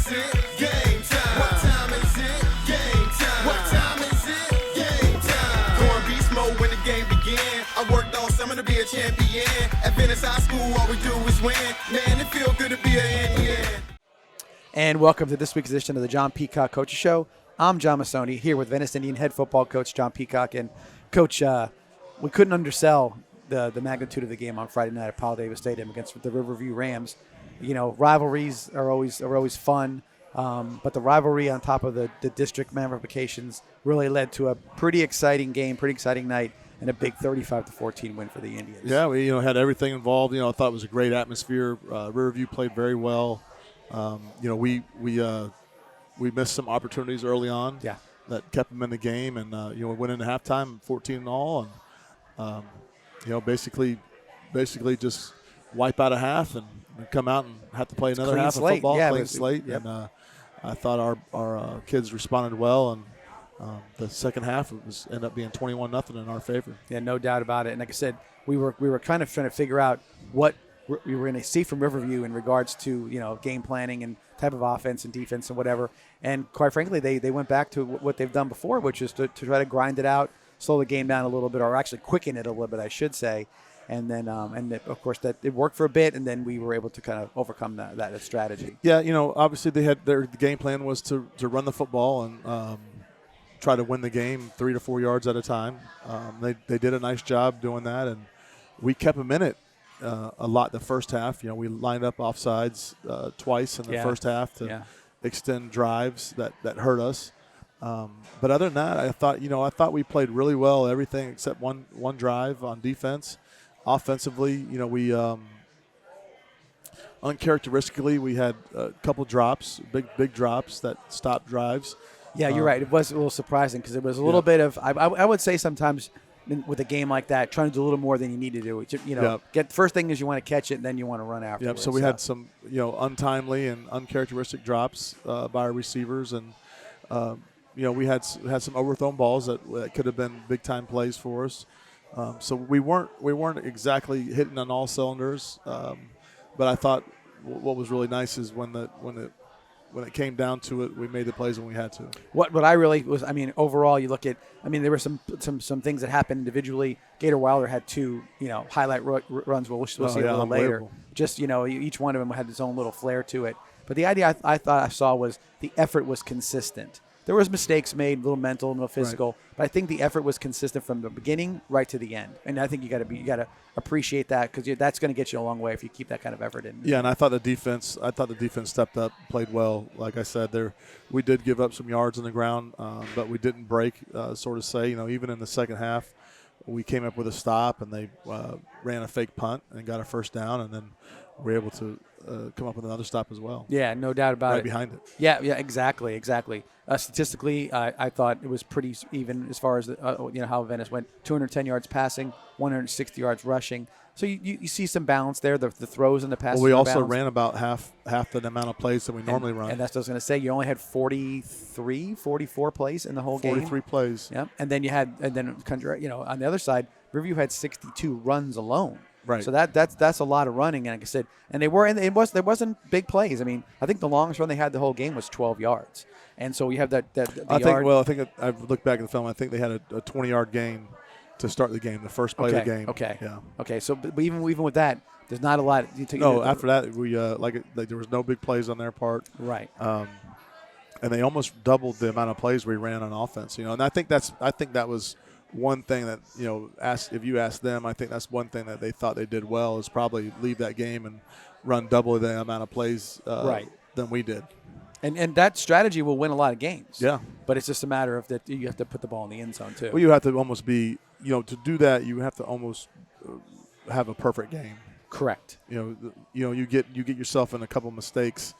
is it? Game time. What time is it? Game time. What time is it? Game time. Going beast mode when the game begin. I worked all summer to be a champion. At Venice High School, all we do is win. Man, it feel good to be an Indian. And welcome to this week's edition of the John Peacock Coaches Show. I'm John Massoni here with Venice Indian head football coach John Peacock. And, Coach, we couldn't undersell the magnitude of the game on Friday night at Powell Davis Stadium against the Riverview Rams. You know, rivalries are always fun, but the rivalry on top of the district ramifications really led to a pretty exciting game, pretty exciting night, and a big 35-14 win for the Indians. Yeah, we had everything involved. I thought it was a great atmosphere. Riverview played very well. We missed some opportunities early on. Yeah. That kept them in the game, and we went into halftime 14-all, and basically just wipe out a half and come out and have to play another half of football, clean slate. Yep. And I thought our kids responded well, and the second half ended up being 21-0 in our favor. Yeah, no doubt about it. And like I said, we were kind of trying to figure out what we were going to see from Riverview in regards to game planning and type of offense and defense and whatever. And quite frankly, they went back to what they've done before, which is to try to grind it out, slow the game down a little bit, or actually quicken it a little bit, I should say. And then, of course, that it worked for a bit, and then we were able to kind of overcome that strategy. Yeah, obviously the game plan was to run the football and try to win the game 3 to 4 yards at a time. They did a nice job doing that, and we kept them in it a lot the first half. We lined up offsides twice in the first half to extend drives that hurt us. But other than that, I thought we played really well, everything except one drive on defense. Offensively, we uncharacteristically we had a couple drops, big drops that stopped drives. Yeah, you're right. It was a little surprising because it was a little bit of I would say sometimes with a game like that, trying to do a little more than you need to do. Get first thing is you want to catch it, and then you want to run afterwards. Yep. So we had some untimely and uncharacteristic drops by our receivers, and we had some overthrown balls that could have been big time plays for us. So we weren't exactly hitting on all cylinders, but I thought what was really nice is when it came down to it, we made the plays when we had to. What I really was, overall, you look at, there were some things that happened individually. Gator Wilder had two, highlight runs. We'll see a little later. Just, each one of them had its own little flair to it. But the idea I thought I saw was the effort was consistent. There was mistakes made, a little mental, a little physical, but I think the effort was consistent from the beginning right to the end. And I think you got to appreciate that because that's going to get you a long way if you keep that kind of effort in. Yeah, and I thought the defense stepped up, played well. Like I said, we did give up some yards on the ground, but we didn't break, sort of say. Even in the second half, we came up with a stop and they ran a fake punt and got a first down, and then we were able to come up with another stop as well. Yeah, no doubt about it. Right behind it. Yeah, exactly. Statistically, I thought it was pretty even as far as how Venice went. 210 yards passing, 160 yards rushing. So you see some balance there. The throws and the passes. Well, we also ran about half the amount of plays that we normally run. And that's what I was going to say. You only had 44 plays in the whole game. 43 plays. Yep. And then on the other side, Riverview had 62 runs alone. Right. So that's a lot of running, and like I said, and there wasn't big plays. I think the longest run they had the whole game was 12 yards, and so you have the I've looked back at the film. I think they had a 20-yard gain to start the game, the first play of the game. Okay. Yeah. Okay. So, but even with that, there's not a lot. After that, we there was no big plays on their part. Right. And they almost doubled the amount of plays we ran on offense. And I think that was one thing that, if you ask them, I think that's one thing that they thought they did well is probably leave that game and run double the amount of plays than we did. And that strategy will win a lot of games. Yeah. But it's just a matter of that you have to put the ball in the end zone too. Well, you have to almost be, to do that, you have to almost have a perfect game. Correct. You get yourself in a couple mistakes,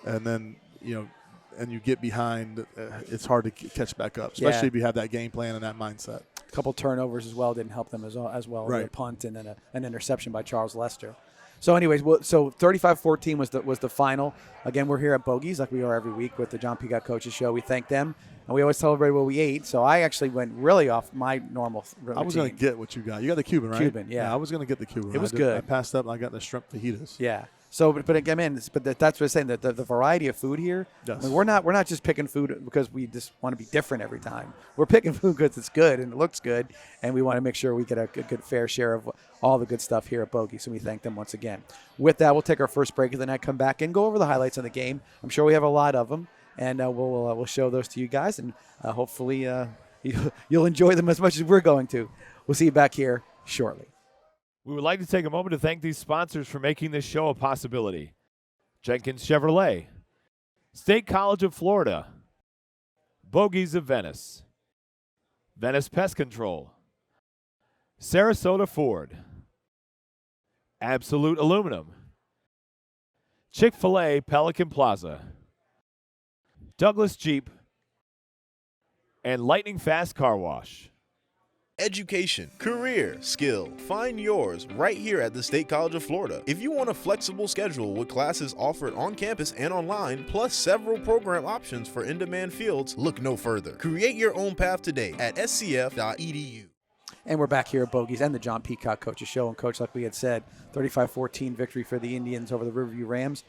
and then and you get behind. It's hard to catch back up, especially if you have that game plan and that mindset. A couple turnovers as well didn't help them as well. Right. A punt and then an interception by Charles Lester. So anyways, so 35-14 was the final. Again, we're here at Bogey's like we are every week with the John Peacock Coaches Show. We thank them, and we always celebrate what we ate. So I actually went really off my normal routine. I was going to get what you got. You got the Cuban, right? Cuban, yeah. I was going to get the Cuban. It was good. I passed up and I got the shrimp fajitas. Yeah. So, but again, that's what I'm saying. The variety of food here. Yes. I mean, we're not just picking food because we just want to be different every time. We're picking food because it's good and it looks good, and we want to make sure we get a good fair share of all the good stuff here at Bogey. So we thank them once again. With that, we'll take our first break and then I come back and go over the highlights of the game. I'm sure we have a lot of them, and we'll show those to you guys, and hopefully you'll enjoy them as much as we're going to. We'll see you back here shortly. We would like to take a moment to thank these sponsors for making this show a possibility. Jenkins Chevrolet, State College of Florida, Bogies of Venice, Venice Pest Control, Sarasota Ford, Absolute Aluminum, Chick-fil-A Pelican Plaza, Douglas Jeep, and Lightning Fast Car Wash. Education, career, skill. Find yours right here at the State College of Florida. If you want a flexible schedule with classes offered on campus and online, plus several program options for in-demand fields, look no further. Create your own path today at scf.edu. And we're back here at Bogies and the John Peacock Coaches Show. And, Coach, like we had said, 35-14 victory for the Indians over the Riverview Rams.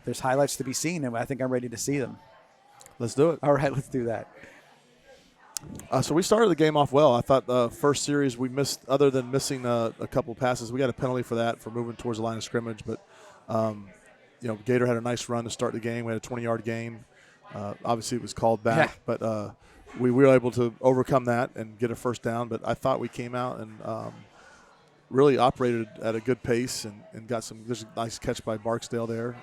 There's highlights to be seen, and I think I'm ready to see them. Let's do it. All right, let's do that. So we started the game off well. I thought the first series we missed, other than missing a couple passes, we got a penalty for that for moving towards the line of scrimmage. But, Gator had a nice run to start the game. We had a 20-yard gain. Obviously, it was called back. Yeah. But we were able to overcome that and get a first down. But I thought we came out and really operated at a good pace and got there's a nice catch by Barksdale there.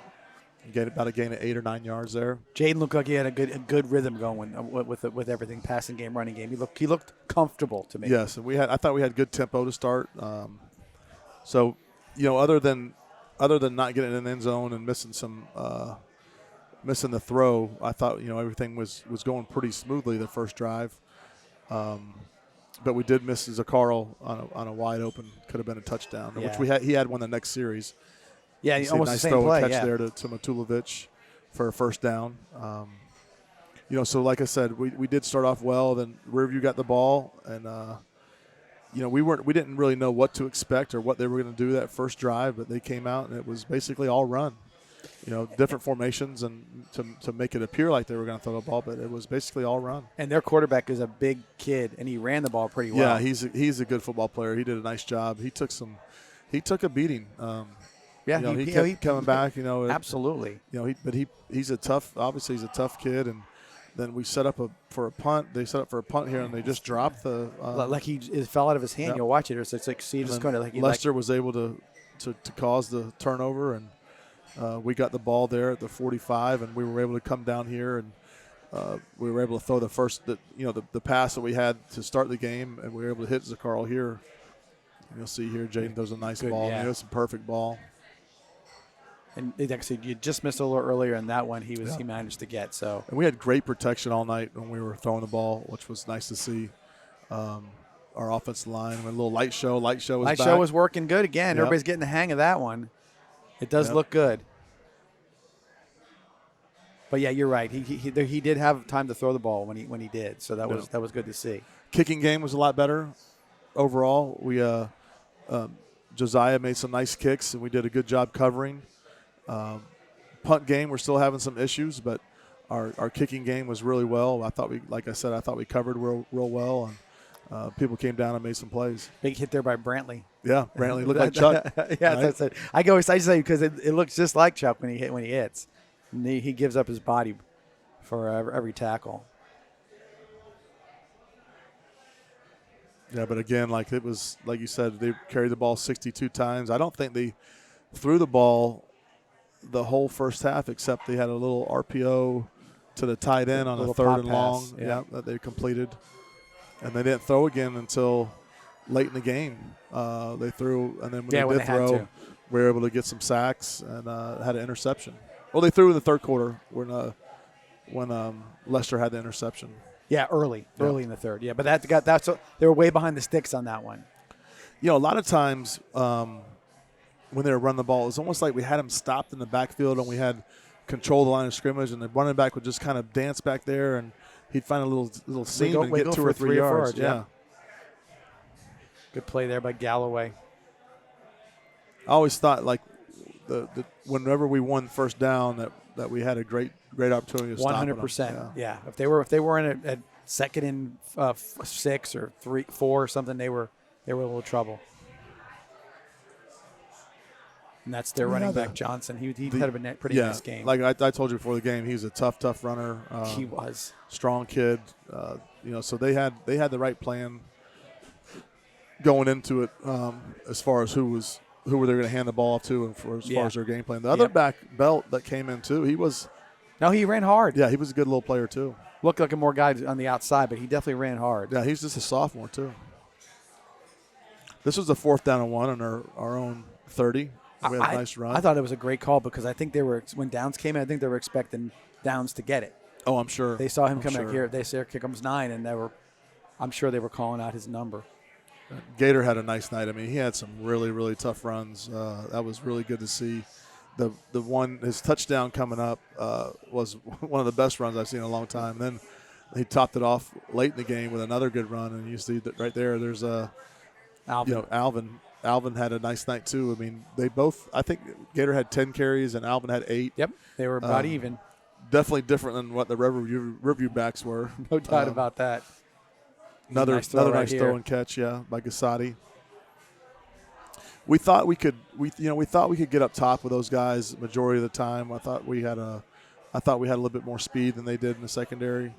About a gain of 8 or 9 yards there. Jaden looked like he had a good rhythm going with everything, passing game, running game. He looked comfortable to me. Yes, and I thought we had good tempo to start. So, other than not getting in the end zone and missing the throw, I thought everything was going pretty smoothly the first drive. But we did miss Zaccaro on a wide open, could have been a touchdown, which he had one the next series. Yeah, almost nice the same play. Catch there to Matulovic for a first down. So like I said, we did start off well. Then Riverview got the ball, and we didn't really know what to expect or what they were going to do that first drive, but they came out and it was basically all run. Different formations and to make it appear like they were going to throw the ball, but it was basically all run. And their quarterback is a big kid, and he ran the ball pretty well. Yeah, he's a good football player. He did a nice job. He took a beating. He kept coming back. Absolutely. He's a tough kid, and then we set up for a punt. They set up for a punt here, and they just dropped the it fell out of his hand. Yep. You'll watch it. It's like see, just going to Lester was able to cause the turnover, and we got the ball there at the 45, and we were able to come down here, and we were able to throw the pass that we had to start the game, and we were able to hit Zaccaro here. And you'll see here, Jaden throws a nice ball. Yeah. It was a perfect ball. And like I said, you just missed a little earlier in that one. He managed to get so. And we had great protection all night when we were throwing the ball, which was nice to see. Our offensive line, a little light show. Light show was working good again. Yep. Everybody's getting the hang of that one. It does look good. But yeah, you're right. He did have time to throw the ball when he did. So that was good to see. Kicking game was a lot better overall. We Josiah made some nice kicks, and we did a good job covering. Punt game, we're still having some issues, but our kicking game was really well. I thought we covered real well, and people came down and made some plays. Big hit there by Brantley. Yeah, Brantley looked like Chuck. Yeah, right? That's it. I go excited to say because it looks just like Chuck when he hits. And he gives up his body for every tackle. Yeah, but again, it was like you said, they carried the ball 62 times. I don't think they threw the ball the whole first half, except they had a little RPO to the tight end on a third and long that they completed. And they didn't throw again until late in the game. They threw, and then when they did throw, we were able to get some sacks and had an interception. Well, they threw in the third quarter when Lester had the interception. Yeah, early in the third. Yeah, but they were way behind the sticks on that one. A lot of times when they were running the ball, it's almost like we had them stopped in the backfield and we had control of the line of scrimmage, and the running back would just kind of dance back there and he'd find a little seam and get 2 or 3 yards. Yeah. Good play there by Galloway. I always thought whenever we won first down, that we had a great opportunity to stop them. 100%. Yeah. If they were in at second and 6 or 4 or something, they were in a little trouble. And that's their running back, Johnson. He had a pretty nice game. Like I told you before the game, he's a tough runner. He was. Strong kid. So they had the right plan going into it as far as who were they going to hand the ball off to and as far as their game plan. The other back, Belt, that came in too, he ran hard. Yeah, he was a good little player too. Looked like a more guy on the outside, but he definitely ran hard. Yeah, he's just a sophomore too. This was the 4th down and 1 on our own 30. We had a nice run. I thought it was a great call because I think when Downs came in, I think they were expecting Downs to get it. Oh, I'm sure. They saw him come back here. They said, here comes 9, and I'm sure they were calling out his number. Gator had a nice night. I mean, he had some really, really tough runs. That was really good to see. His touchdown coming up was one of the best runs I've seen in a long time. Then he topped it off late in the game with another good run, and you see that right there. There's Alvin. Alvin had a nice night too. I mean, I think Gator had 10 carries and Alvin had 8. Yep, they were about even. Definitely different than what the Riverview backs were. No doubt about that. Another nice throw and catch, by Gasati. We thought we could get up top with those guys majority of the time. I thought we had a little bit more speed than they did in the secondary.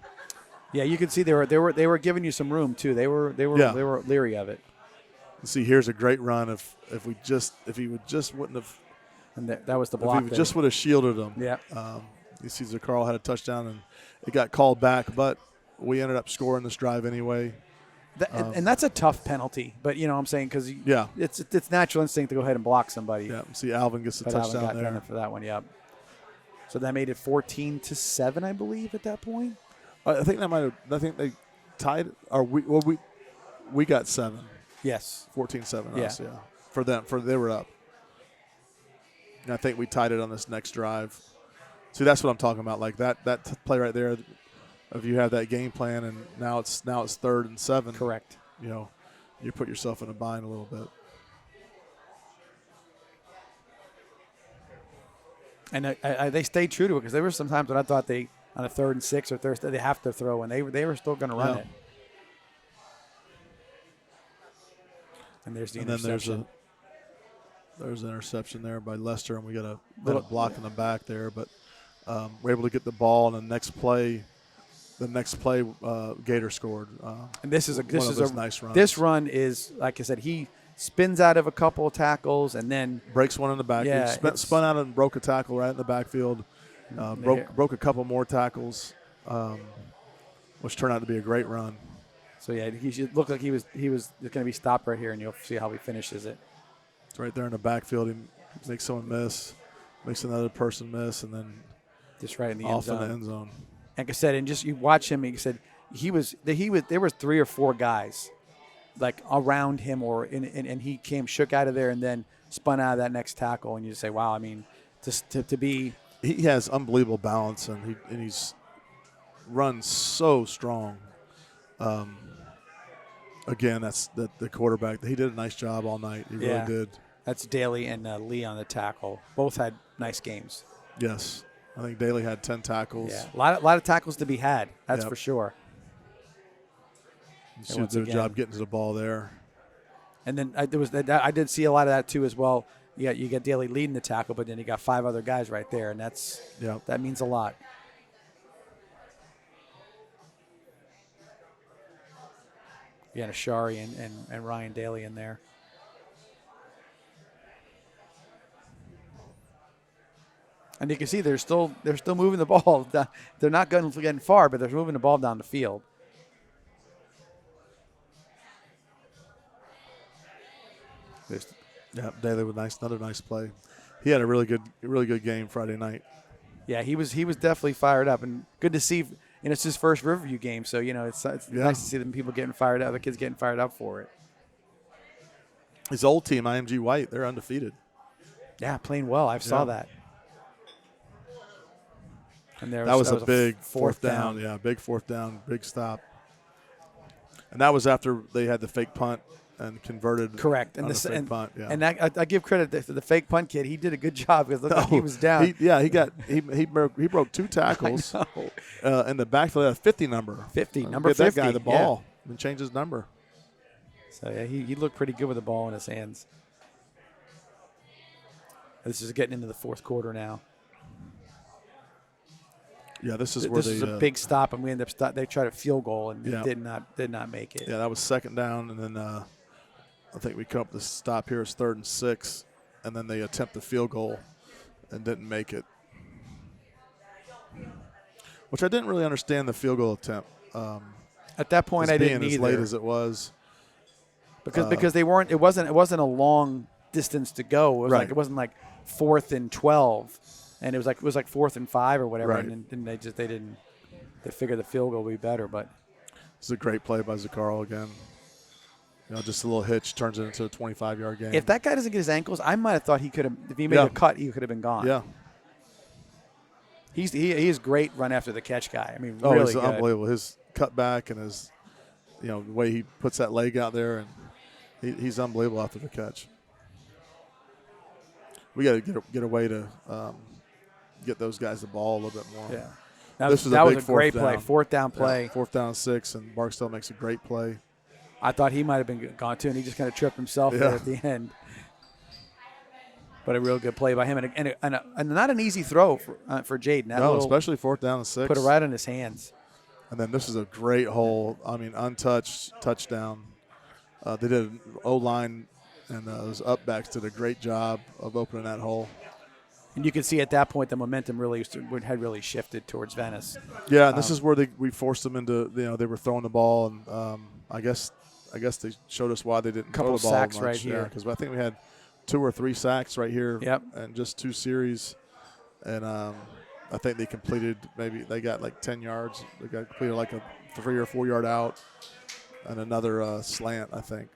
Yeah, you can see they were giving you some room too. They were leery of it. See, here's a great run. If he wouldn't have, and that was the block. If he just would have shielded him. Yeah. You see, Carl had a touchdown and it got called back, but we ended up scoring this drive anyway. And that's a tough penalty, but you know what I'm saying, because it's natural instinct to go ahead and block somebody. Yeah. See, Alvin gets the touchdown Alvin got there for that one. Yep. So that made it 14-7, I believe, at that point. I think they tied. Or we got 7. Yes. 14-7 us, For them, they were up. And I think we tied it on this next drive. See, that's what I'm talking about. Like that play right there, if you have that game plan and now it's 3rd and 7. Correct. You put yourself in a bind a little bit. And they stayed true to it because there were some times when I thought they, on a 3rd and 6 or 3rd, they have to throw, and they were still going to run it. And there's the interception. There's an interception there by Lester, and we got a block in the back there. But we're able to get the ball, and the next play, Gator scored. And this is a nice run. This run is, like I said, he spins out of a couple of tackles and then breaks one in the back. Yeah, he spun out and broke a tackle right in the backfield. Broke a couple more tackles, which turned out to be a great run. So yeah, he should look like he was going to be stopped right here, and you'll see how he finishes it. It's right there in the backfield. He makes someone miss, makes another person miss, and then just right in the end zone. Off in the end zone. Like I said, and just you watch him. He said there was 3 or 4 guys like around him, and he shook out of there, and then spun out of that next tackle, and you just say, wow. I mean, to be. He has unbelievable balance, and he's runs so strong. Again, that's the quarterback. He did a nice job all night. He really did. That's Daly and Lee on the tackle. Both had nice games. Yes. I think Daly had 10 tackles. Yeah, a lot of tackles to be had. That's for sure. He did a good job getting to the ball there. And then I did see a lot of that too as well. You get Daly leading the tackle, but then you got 5 other guys right there, and that means a lot. You got Ashari and Ryan Daly in there. And you can see they're still moving the ball. They're not getting far, but they're moving the ball down the field. Daly with another nice play. He had a really good game Friday night. Yeah, he was definitely fired up, and good to see. And it's his first Riverview game, so it's nice to see them people getting fired up, the kids getting fired up for it. His old team, IMG White, they're undefeated. Yeah, playing well. I saw that. And that was a big fourth down. Yeah, big 4th down, big stop. And that was after they had the fake punt. and converted. Correct. on And the fake punt. Yeah. and I give credit to the fake punt kid. He did a good job because like he was down. He broke 2 tackles in the backfield. Had a 50 number. 50, Give number that 50. guy the ball and change his number. So yeah, he looked pretty good with the ball in his hands. This is getting into the fourth quarter now. Yeah, this is where This is a big stop, and we end up they tried a field goal and did not make it. Yeah, that was second down, and then I think we come up with the stop here is 3rd and 6, and then they attempt the field goal and didn't make it. Which I didn't really understand the field goal attempt. At that point, I didn't being either. as late as it was. Because they weren't. It wasn't a long distance to go. It was Right. like it wasn't like 4th and 12, and it was like 4th and 5 or whatever. Right. And they didn't. They figured the field goal would be better, but It's a great play by Zaccaro again. Just a little hitch turns it into a 25-yard game. if that guy doesn't get his ankles, I might have thought he could have. If he made a cut, he could have been gone. Yeah. He is great run after the catch guy. I mean, Oh, really it's good. unbelievable. His cutback and his, the way he puts that leg out there, and he's unbelievable after the catch. We got to get a way to get those guys the ball a little bit more. Yeah. That was a big great fourth play. down. 4th down play. Yeah, 4th down 6, and Barksdale makes a great play. I thought he might have been gone too, and he just kind of tripped himself there at the end. But a real good play by him, and not an easy throw for Jaden. No, especially 4th down and 6. Put it right in his hands. And then this is a great hole. I mean, untouched touchdown. They did an O-line, and those up-backs did a great job of opening that hole. And you can see at that point the momentum had really shifted towards Venice. Yeah, and this is where we forced them into, they were throwing the ball, and I guess they showed us why they didn't throw the ball sacks much. right here. Because I think we had 2 or 3 sacks right here. Yep. And just 2 series. And I think they completed they got like 10 yards. They got completed like a 3 or 4 yard out and another slant, I think.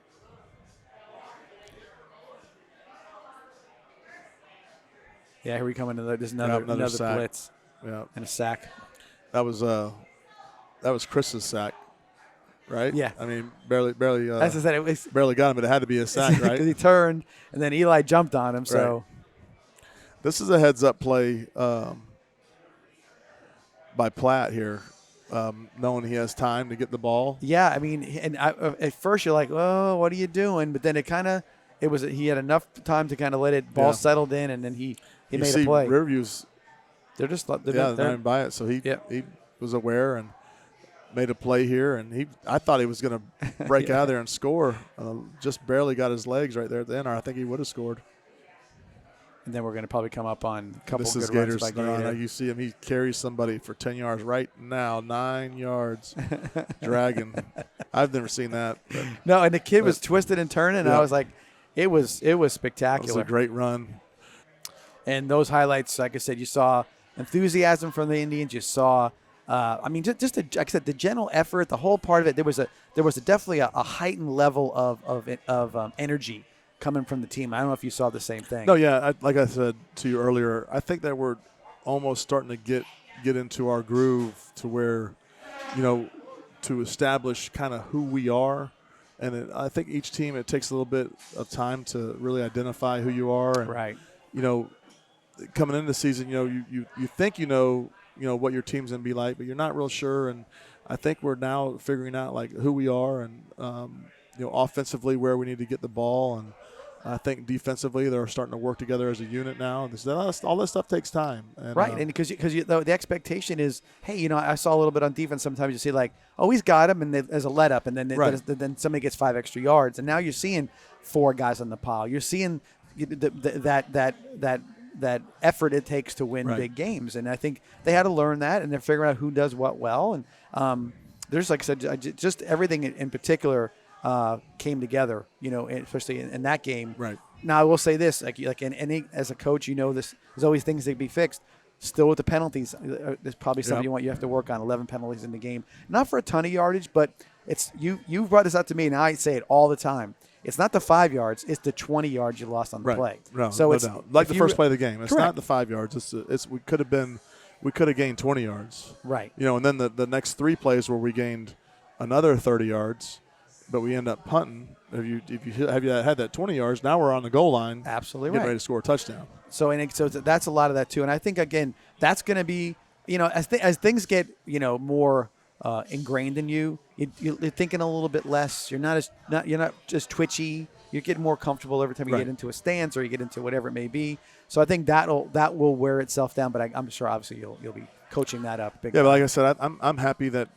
Yeah, here we come into there's another sack. blitz Yeah. and a sack. That was Chris's sack, right? Yeah. I mean, barely As I said, it was barely got him, but it had to be a sack, right? because he turned and then Eli jumped on him. So Right. This is a heads-up play by Platt here, knowing he has time to get the ball. yeah, I mean, and at first you're like, oh, what are you doing? But then he had enough time to kind of let it ball settled in, and then he You made see a play. Riverview's They're they're not even by it, so he was aware and made a play here, and I thought he was going to break out of there and score. Just barely got his legs right there at the end, or I think he would have scored. And then we're going to probably come up on a couple This good is runs Gators. by Gator. You see him; he carries somebody for 10 yards right now, 9 yards, dragging. I've never seen that. But No, and the kid was twisted and turning, and I was like, it was that was spectacular. a great run. And those highlights, like I said, you saw enthusiasm from the Indians. You saw, like I said, the general effort, the whole part of it. There was definitely a heightened level of energy coming from the team. I don't know if you saw the same thing. No, yeah, like I said to you earlier, I think that we're almost starting to get into our groove to where, to establish kind of who we are. And I think each team, it takes a little bit of time to really identify who you are. And, Right. Coming into the season, you think what your team's going to be like, but you're not real sure. And I think we're now figuring out like who we are and offensively where we need to get the ball, and I think defensively they're starting to work together as a unit now. All this stuff takes time, and, Right, and because the expectation is, hey, I saw a little bit on defense. Sometimes you see like, oh, he's got him, and there's a let up, and then then somebody gets 5 extra yards, and now you're seeing 4 guys on the pile. You're seeing that effort it takes to win big games, and I think they had to learn that, and they're figuring out who does what well, and there's, like I said, just everything in particular came together, especially in that game. Right. Now I will say this, like in any, as a coach, this there's always things that can be fixed. Still with the penalties, there's probably something you have to work on. 11 penalties in the game, not for a ton of yardage, but it's you brought this out to me, and I say it all the time. It's not the 5 yards; it's the 20 yards you lost on the play. No, so no it's doubt. Like the first play of the game. It's Correct. not the 5 yards. We could have gained 20 yards. right. And then the next 3 plays where we gained another 30 yards, but we end up punting. If you had that 20 yards, now we're on the goal line. Absolutely getting right. ready to score a touchdown. So that's a lot of that too. And I think again that's going to be as things get more ingrained in you, you're thinking a little bit less. You're not just twitchy. You're getting more comfortable every time you get into a stance or you get into whatever it may be. So I think that will wear itself down. But I'm sure obviously you'll be coaching that up. But like I said, I'm happy that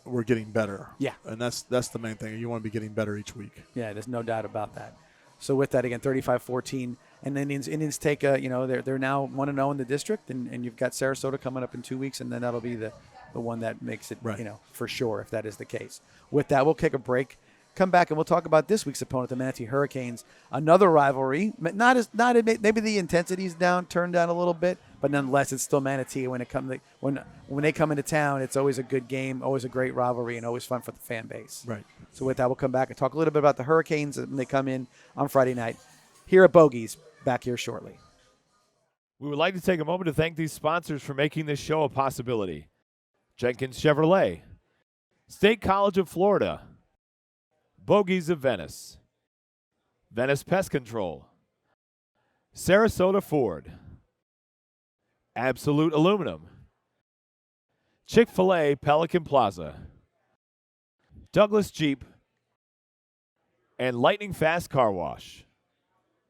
we're getting better. Yeah, and that's the main thing. You want to be getting better each week. Yeah, there's no doubt about that. So with that, again, 35-14, and then Indians take they're now 1-0 in the district, and you've got Sarasota coming up in 2 weeks, and then that'll be the one that makes it for sure if that is the case. With that, we'll take a break. Come back and we'll talk about this week's opponent, the Manatee Hurricanes. Another rivalry, maybe the intensity's turned down a little bit, but nonetheless, it's still Manatee. When they come into town, it's always a good game, always a great rivalry, and always fun for the fan base. Right. So with that, we'll come back and talk a little bit about the Hurricanes when they come in on Friday night. Here at Bogies, back here shortly. We would like to take a moment to thank these sponsors for making this show a possibility: Jenkins Chevrolet, State College of Florida, Bogies of Venice, Venice Pest Control, Sarasota Ford, Absolute Aluminum, Chick-fil-A Pelican Plaza, Douglas Jeep, and Lightning Fast Car Wash.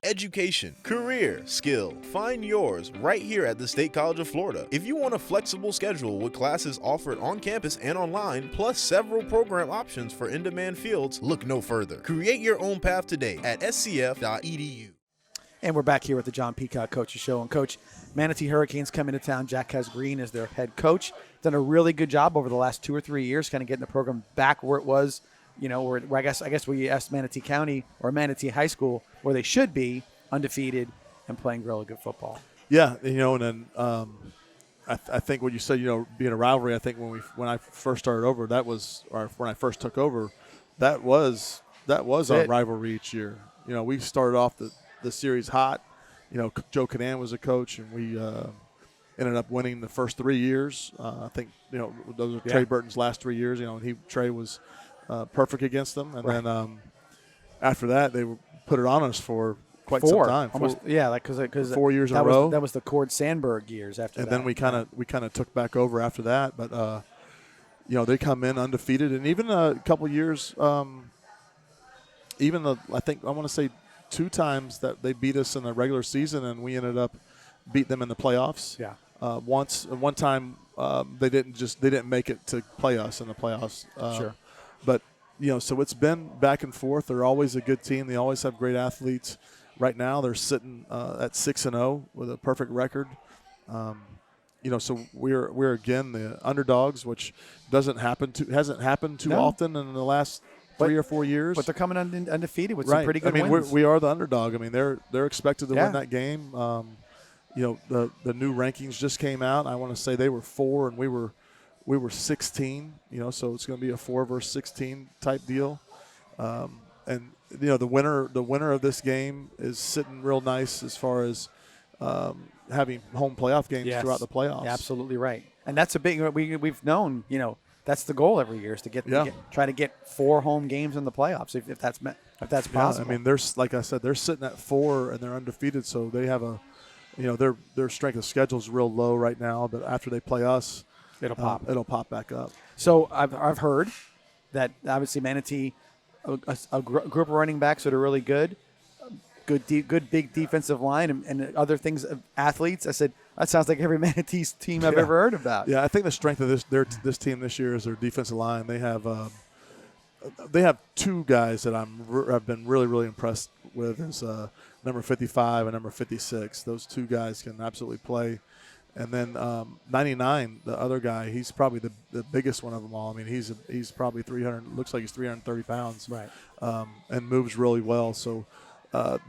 Education, career, skill. Find yours right here at the State College of Florida. If you want a flexible schedule with classes offered on campus and online, plus several program options for in-demand fields, look no further. Create your own path today at scf.edu. And we're back here with the John Peacock Coaches Show. And Coach, Manatee Hurricanes come into town. Jack Has Green is their head coach. Done a really good job over the last 2 or 3 years, kind of getting the program back where it was. Where I guess we asked Manatee County or Manatee High School where they should be, undefeated and playing really good football. Yeah, and then I think what you said, being a rivalry. I think when I first started over, when I first took over, that was our rivalry each year. We started off the series hot. Joe Canan was a coach, and we ended up winning the first 3 years. I think those are Trey Burton's last 3 years. Trey was perfect against them, and then after that they put it on us for quite some time. Almost, because 4 years in a row. That was the Cord Sandberg years after and that. And then we kind of took back over after that, but they come in undefeated, and even a couple years, I think I want to say 2 times that they beat us in the regular season, and we ended up beating them in the playoffs. Yeah. One time they didn't make it to play us in the playoffs. Sure. But so it's been back and forth. They're always a good team. They always have great athletes. Right now they're sitting at 6-0 with a perfect record. So we're again the underdogs, which hasn't happened too often in the last 3 or 4 years. But they're coming undefeated with some pretty good wins. We are the underdog. They're expected to win that game. The new rankings just came out. I want to say they were 4 and we were 16. So it's going to be a 4 versus 16 type deal. And the winner of this game is sitting real nice as far as having home playoff games throughout the playoffs. Yeah, absolutely right. And that's a big. We've known. That's the goal every year is to try to get 4 home games in the playoffs if that's possible. Like I said, they're sitting at 4 and they're undefeated, so they have their strength of schedule is real low right now. But after they play us, it'll pop back up. So I've heard that obviously Manatee, a group of running backs that are really good big defensive line and other things, athletes. I said that sounds like every Manatee's team I've ever heard about. Yeah, I think the strength of this team this year is their defensive line. They have 2 guys that I've been really, really impressed with. Is number 55 and number 56. Those 2 guys can absolutely play. And then 99, the other guy, he's probably the biggest one of them all. He's probably 300. Looks like he's 330 pounds. Right. And moves really well. So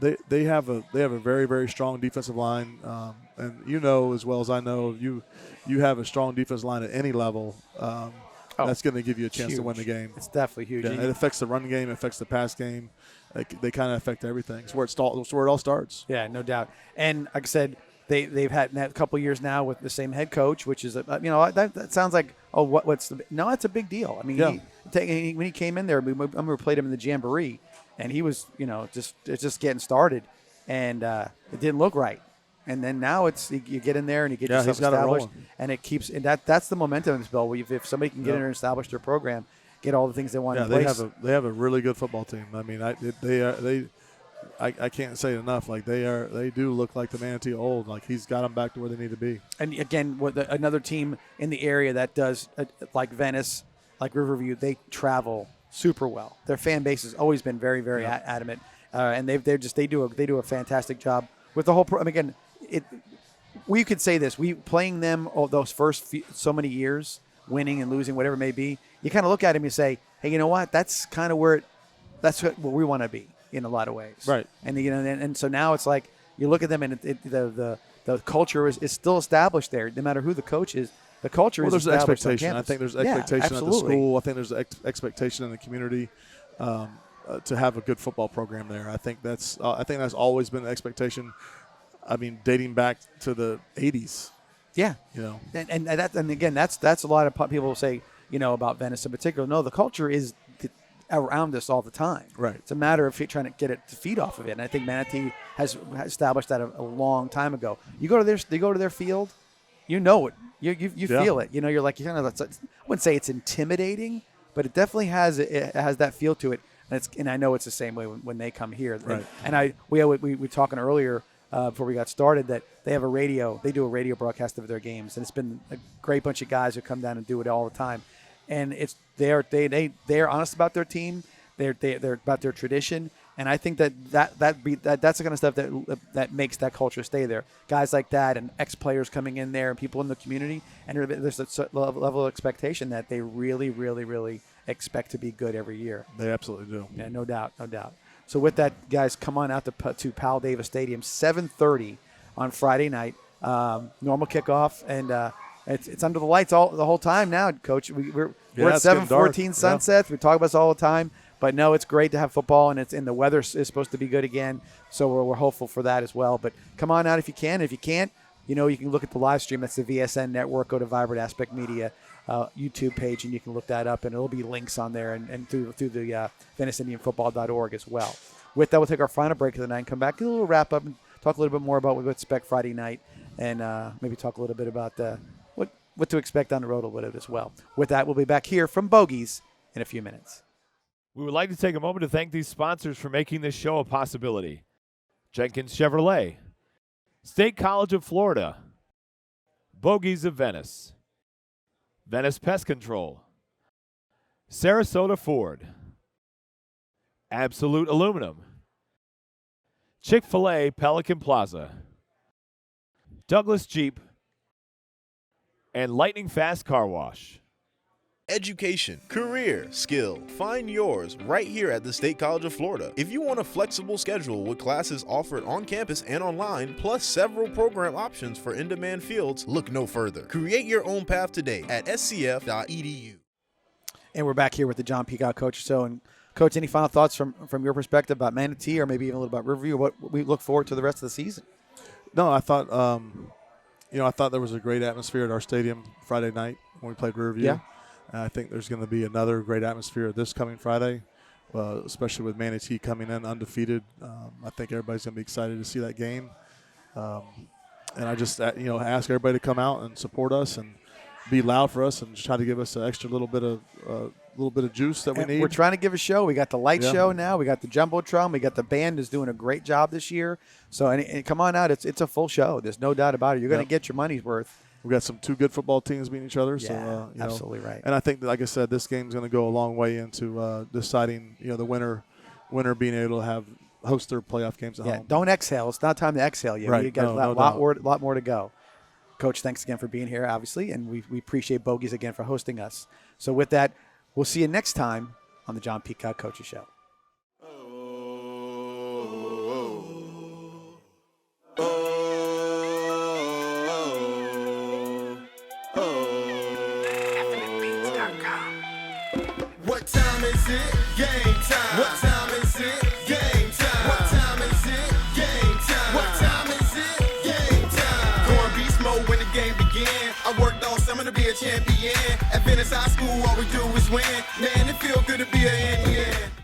they have a very, very strong defensive line. And as well as I know, you have a strong defensive line at any level. That's going to give you a chance to win the game. It's definitely huge. Yeah, it affects the run game. It affects the pass game. They kind of affect everything. It's where it all starts. Yeah, no doubt. And like I said, they've had a couple of years now with the same head coach, which is that sounds like it's a big deal. when he came in there, I remember we played him in the Jamboree, and he was, just getting started, and it didn't look right. And then now it's you get in there and you get yourself established, and it keeps. And that's the momentum in this bill. If somebody can get in there and establish their program, get all the things they want in place. They have a really good football team. I mean, I can't say it enough. Like they do look like the Manatee old. Like he's got them back to where they need to be. And again, another team in the area that does like Venice, like Riverview, they travel super well. Their fan base has always been very, very adamant, and they do a fantastic job with the whole. Again, we could say this: we playing them all those first so many years, winning and losing, whatever it may be. You kind of look at them and say, "Hey, you know what? That's kind of that's what we want to be in a lot of ways." Right. And and so now it's like you look at them and the culture is still established there. No matter who the coach is, the culture is established. There's expectation. I think there's expectation at the school. I think there's expectation in the community to have a good football program there. I think that's always been the expectation. I mean, dating back to the 80s. Yeah. And again, that's a lot of people say, about Venice in particular. No, the culture is around us all the time. Right. It's a matter of trying to get it to feed off of it. And I think Manatee has established that a long time ago. You go to their field, you know it. You feel it. You're like, I wouldn't say it's intimidating, but it definitely has that feel to it. And I know it's the same way when they come here. Right. And we were talking earlier before we got started that they do a radio broadcast of their games, and it's been a great bunch of guys who come down and do it all the time. And they're honest about their team. They're about their tradition, and I think that's the kind of stuff that makes that culture stay there. Guys like that and ex-players coming in there and people in the community, and there's a level of expectation that they really, really, really expect to be good every year. They absolutely do. Yeah, no doubt. So with that, guys, come on out to Powell Davis Stadium, 7:30 on Friday night. Normal kickoff, and it's under the lights the whole time now, Coach. We're at 7:14 sunsets. We talk about this all the time, but no, it's great to have football, and the weather is supposed to be good again. So we're hopeful for that as well. But come on out if you can. If you can't, you can look at the live stream. That's the VSN network. Go to Vibrant Aspect Media YouTube page, and you can look that up, and it'll be links on there and through the VeniceIndianFootball.org as well. With that, we'll take our final break of the night and come back, do a little wrap up, and talk a little bit more about what to expect Friday night, and maybe talk a little bit about what to expect on the road a little bit as well. With that, we'll be back here from Bogies in a few minutes. We would like to take a moment to thank these sponsors for making this show a possibility. Jenkins Chevrolet, State College of Florida, Bogies of Venice, Venice Pest Control, Sarasota Ford, Absolute Aluminum, Chick-fil-A Pelican Plaza, Douglas Jeep, and Lightning Fast Car Wash. Education, career, skill. Find yours right here at the State College of Florida. If you want a flexible schedule with classes offered on campus and online, plus several program options for in-demand fields, look no further. Create your own path today at scf.edu. And we're back here with the John Peacock Coach Show. And Coach, any final thoughts from your perspective about Manatee, or maybe even a little about Riverview, or what we look forward to the rest of the season? No, I thought there was a great atmosphere at our stadium Friday night when we played Riverview. Yeah. I think there's going to be another great atmosphere this coming Friday, especially with Manatee coming in undefeated. I think everybody's going to be excited to see that game. And I just ask everybody to come out and support us and be loud for us and just try to give us an extra little bit of juice that we need. We're trying to give a show. We got the light show now. We got the Jumbotron. We got the band is doing a great job this year. So and come on out. It's a full show. There's no doubt about it. You're going to get your money's worth. We've got two good football teams meeting each other. Yeah, so, absolutely right. And I think, like I said, this game's going to go a long way into deciding, the winner being able to host their playoff games at home. Don't exhale. It's not time to exhale yet. Right. You got a lot more to go. Coach, thanks again for being here, obviously, and we appreciate Bogies again for hosting us. So with that, we'll see you next time on the John Peacock Coaches Show. What time is it? Game time. What time is it? Game time. What time is it? Game time. What time is it? Game time. Going beast mode when the game begin. I worked all summer to be a champion. At Venice High School, all we do is win. Man, it feels good to be an Indian.